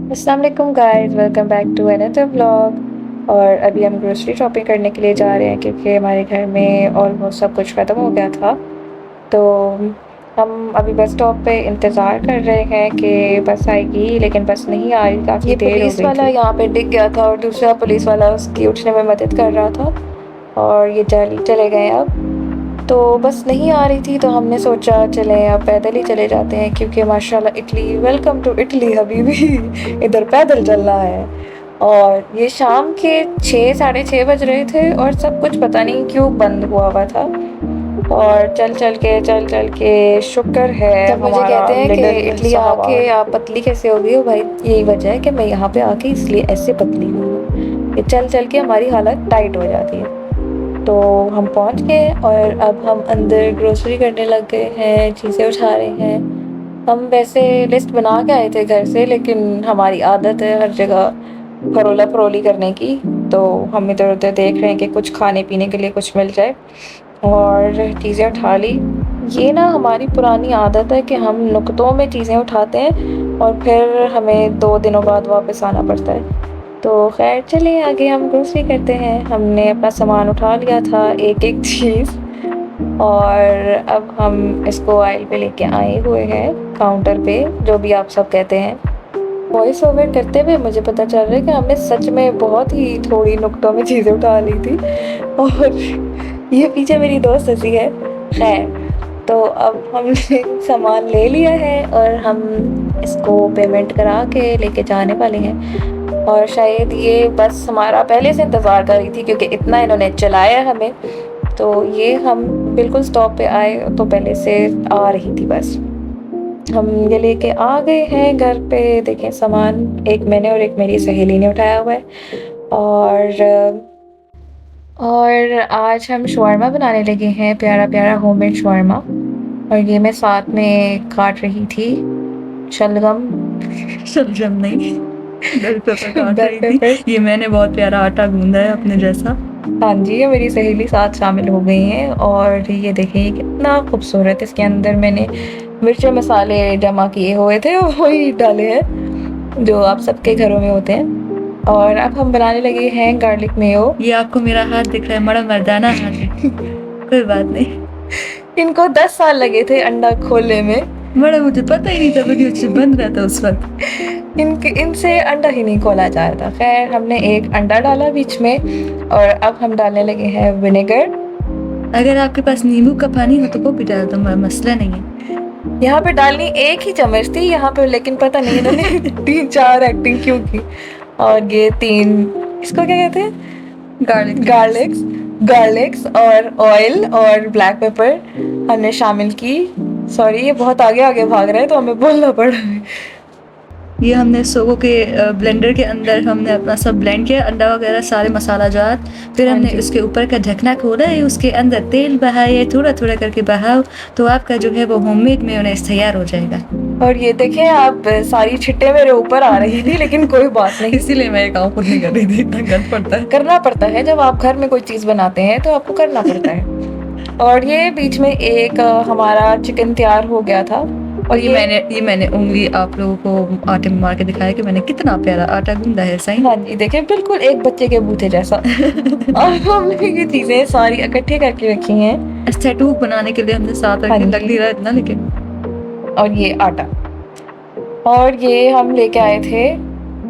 अस्सलाम वालेकुम guys, welcome back to another vlog. और अभी हम ग्रोसरी शॉपिंग करने के लिए जा रहे हैं क्योंकि हमारे घर में ऑलमोस्ट सब कुछ ख़त्म हो गया था। तो हम अभी बस स्टॉप पे इंतज़ार कर रहे हैं कि बस आएगी, लेकिन बस नहीं आ रही, काफ़ी ये देर हो पुलिस गई वाला थी। यहाँ पे डिग गया था और दूसरा पुलिस वाला उसकी उठने में मदद कर रहा था और ये चले गए अब। तो बस नहीं आ रही थी तो हमने सोचा चलें अब पैदल ही चले जाते हैं, क्योंकि माशाल्लाह इटली, वेलकम टू इटली हबीबी इधर पैदल चलना है। और ये शाम के 6 साढ़े 6 बज रहे थे और सब कुछ पता नहीं क्यों बंद हुआ था। और चल चल के शुक्र है जब मुझे हमारा कहते हैं कि लिटिल इटली साहब आ आके गए। आप पतली कैसे हो गई हो भाई, यही वजह है कि मैं यहाँ पे आके इसलिए ऐसे पतली हुई हूँ। ये चल चल के हमारी हालत टाइट हो जाती है। तो हम पहुँच गए और अब हम अंदर ग्रोसरी करने लग गए हैं, चीज़ें उठा रहे हैं। हम वैसे लिस्ट बना के आए थे घर से, लेकिन हमारी आदत है हर जगह फरोला फरोली करने की। तो हम इधर उधर देख रहे हैं कि कुछ खाने पीने के लिए कुछ मिल जाए और चीज़ें उठा ली। ये ना हमारी पुरानी आदत है कि हम नुक्तों में चीज़ें उठाते हैं और फिर हमें 2 दिनों बाद वापस आना पड़ता है। तो खैर चलिए आगे हम ग्रोसरी करते हैं। हमने अपना सामान उठा लिया था एक-एक चीज़ और अब हम इसको आइल पे लेके आए हुए हैं, काउंटर पे, जो भी आप सब कहते हैं। वॉइस ओवर करते हुए मुझे पता चल रहा है कि हमने सच में बहुत ही थोड़ी नुक्तों में चीज़ें उठा ली थी और ये पीछे मेरी दोस्त हँसी है। खैर, तो अब हमने सामान ले लिया है और हम इसको पेमेंट करा के लेके जाने वाले हैं। और शायद ये बस हमारा पहले से इंतज़ार कर रही थी क्योंकि इतना इन्होंने चलाया हमें। तो ये हम बिल्कुल स्टॉप पे आए तो पहले से आ रही थी बस। हम ये लेके आ गए हैं घर पे। देखें सामान, एक मैंने और एक मेरी सहेली ने उठाया हुआ है। और आज हम शवारमा बनाने लगे हैं, प्यारा-प्यारा होममेड शवारमा। और ये मैं साथ में काट रही थी शलगम शलजम नहीं, बेल पेपर काट बेल रही पेपर्स। थी। ये मैंने बहुत प्यारा आटा गूंदा है अपने जैसा। हाँ जी, ये मेरी सहेली साथ शामिल हो गई हैं और ये देखें ये कितना खूबसूरत, इसके अंदर मैंने मिर्च मसाले जमा किए हुए थे और वही डाले हैं जो आप सबके घरों में होते हैं। और अब हम बनाने लगे हैं गार्लिक मेयो। ये आपको मेरा हाथ दिख रहा है, बड़ा मर्दाना हाथ है। कोई बात नहीं। इनको 10 साल लगे थे अंडा खोलने में। बड़ा मुझे पता ही नहीं था, वीडियो से बंद रहा था उस वक्त। इनसे अंडा ही नहीं खोला जा रहा था। खैर हमने एक अंडा डाला बीच में और अब हम डालने लगे हैं विनेगर। अगर आपके पास नींबू का पानी हो तो वो भी डाल दो, मसला नहीं है। यहाँ पे डालनी एक ही चम्मच थी यहाँ पे, लेकिन पता नहीं इन्होंने 3-4 एक्टिंग क्यों की। और ये 3, इसको क्या कहते हैं, गार्लिक्स। गार्लिक्स और ऑयल और ब्लैक पेपर हमने शामिल की। सॉरी ये बहुत आगे आगे भाग रहा है तो हमें बोलना पड़ रहा है। ये हमने सोगो के ब्लेंडर के अंदर हमने अपना सब ब्लेंड किया, अंडा वगैरह सारे मसाला जात। फिर हाँ हमने जी। उसके ऊपर का ढकना खोला है, उसके अंदर तेल बहाए, थोड़ा थोड़ा करके बहाओ तो आपका जो है वो होममेड मेयोनेज़ तैयार हो जाएगा। और ये देखें आप, सारी छिट्टे मेरे ऊपर आ रही थी लेकिन कोई बात नहीं, इसीलिए मैं ये काम खुद नहीं कर रही थी, इतना गंद पड़ता है। करना पड़ता है जब आप घर में कोई चीज़ बनाते हैं तो आपको करना पड़ता है। और ये बीच में एक हमारा चिकन तैयार हो गया था। और ये मैंने उंगली आप लोगों को आटे में मार के दिखाया कि मैंने कितना प्यारा आटा गूंदा है। सही। हाँ जी, देखें बिल्कुल एक बच्चे के बूथे जैसा। और हमने ये चीज़ें सारी इकट्ठी करके रखी हैं। स्टैटू बनाने के लिए हमने साथ हाँ रख जी। लिया है इतना, लेकिन और ये आटा, और ये हम लेके आए थे,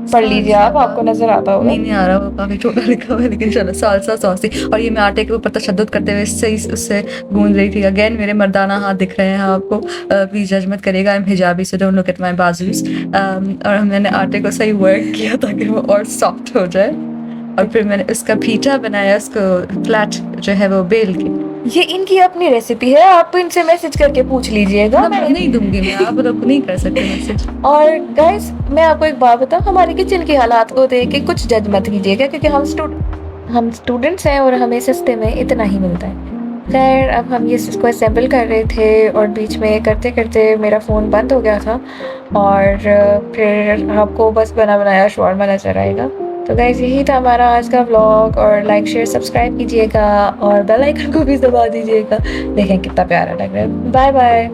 पढ़ लीजिए आप, आपको नजर आता होगा। नहीं आ रहा, वो काफी छोटा लिखा हुआ है, लेकिन चलो सालसा सॉसी। और ये मैं आटे के ऊपर तशद्दुद करते हुए सही उससे गूंद रही थी। अगेन मेरे मर्दाना हाथ दिख रहे हैं आपको, प्लीज जज मत करिएगा। आई एम हिजाबी so don't look at my बाजूस। और मैंने आटे को सही वर्क किया ताकि वो और सॉफ्ट हो जाए। और फिर मैंने उसका पीठा बनाया, उसको फ्लैट जो है वो बेल के। ये इनकी अपनी रेसिपी है, आप इनसे मैसेज करके पूछ लीजिएगा। मैं नहीं दूंगी, मैं आप लोग नहीं कर सकते मैसेज। और गाइस मैं आपको एक बात बताऊं, हमारे किचन के हालात को देख के कुछ जज मत कीजिएगा, क्योंकि हम स्टूडेंट्स हैं और हमें सस्ते में इतना ही मिलता है। खैर अब हम ये इसको असेंबल कर रहे थे और बीच में करते करते मेरा फ़ोन बंद हो गया था और फिर आपको बस बना बनाया शवारमा नज़र आएगा। तो गाइस यही था हमारा आज का व्लॉग, और लाइक शेयर सब्सक्राइब कीजिएगा और बेल आइकन को भी दबा दीजिएगा। देखें कितना प्यारा लग रहा है। Bye bye.